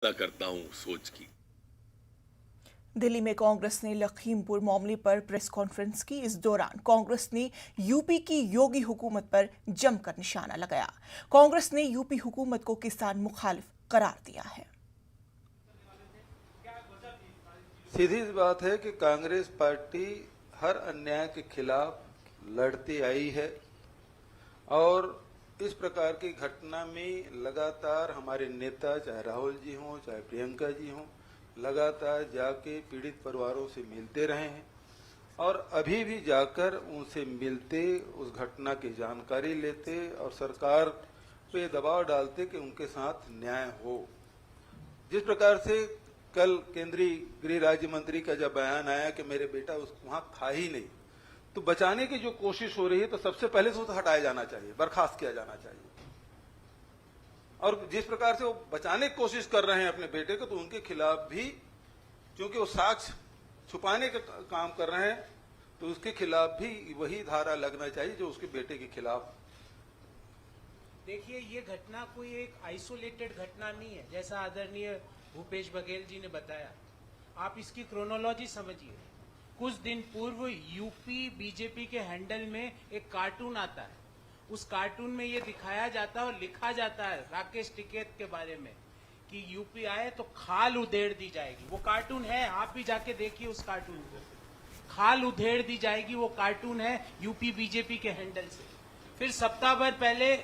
करता हूं सोच की। दिल्ली में कांग्रेस ने लखीमपुर मामले पर प्रेस कॉन्फ्रेंस की। इस दौरान कांग्रेस ने यूपी की योगी हुकूमत पर जमकर निशाना लगाया। कांग्रेस ने यूपी हुकूमत को किसान मुखालिफ करार दिया है। सीधी सी बात है कि कांग्रेस पार्टी हर अन्याय के खिलाफ लड़ती आई है और इस प्रकार की घटना में लगातार हमारे नेता, चाहे राहुल जी हों चाहे प्रियंका जी हों, लगातार जाके पीड़ित परिवारों से मिलते रहे हैं और अभी भी जाकर उनसे मिलते, उस घटना की जानकारी लेते और सरकार पे दबाव डालते कि उनके साथ न्याय हो। जिस प्रकार से कल केंद्रीय गृह राज्य मंत्री का जब बयान आया कि मेरे बेटा वहां था ही नहीं, तो बचाने की जो कोशिश हो रही है तो सबसे पहले से उसे हटाया जाना चाहिए, बर्खास्त किया जाना चाहिए। और जिस प्रकार से वो बचाने की कोशिश कर रहे हैं अपने बेटे को, तो उनके खिलाफ भी, क्योंकि वो साक्ष्य छुपाने का काम कर रहे हैं, तो उसके खिलाफ भी वही धारा लगना चाहिए जो उसके बेटे के खिलाफ। देखिए, ये घटना कोई एक आइसोलेटेड घटना नहीं है, जैसा आदरणीय भूपेश बघेल जी ने बताया। आप इसकी क्रोनोलॉजी समझिए। कुछ दिन पूर्व यूपी बीजेपी के हैंडल में एक कार्टून आता है। उस कार्टून में ये दिखाया जाता है और लिखा जाता है राकेश टिकैत के बारे में कि यूपी आए तो खाल उधेड़ दी जाएगी। वो कार्टून है, आप भी जाके देखिए उस कार्टून को। खाल उधेड़ दी जाएगी, वो कार्टून है यूपी बीजेपी के हैंडल से। फिर सप्ताह भर पहले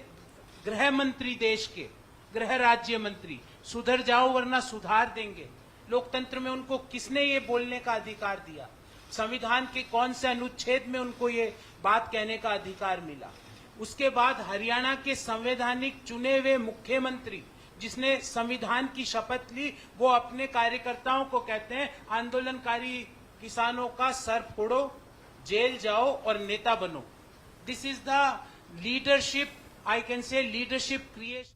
गृह मंत्री, देश के गृह राज्य मंत्री, सुधर जाओ वरना सुधार देंगे। लोकतंत्र में उनको किसने ये बोलने का अधिकार दिया? संविधान के कौन से अनुच्छेद में उनको ये बात कहने का अधिकार मिला? उसके बाद हरियाणा के संवैधानिक चुने हुए मुख्यमंत्री, जिसने संविधान की शपथ ली, वो अपने कार्यकर्ताओं को कहते हैं आंदोलनकारी किसानों का सर फोड़ो, जेल जाओ और नेता बनो। This is the leadership, I can say leadership creation.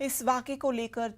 इस वाक़े को लेकर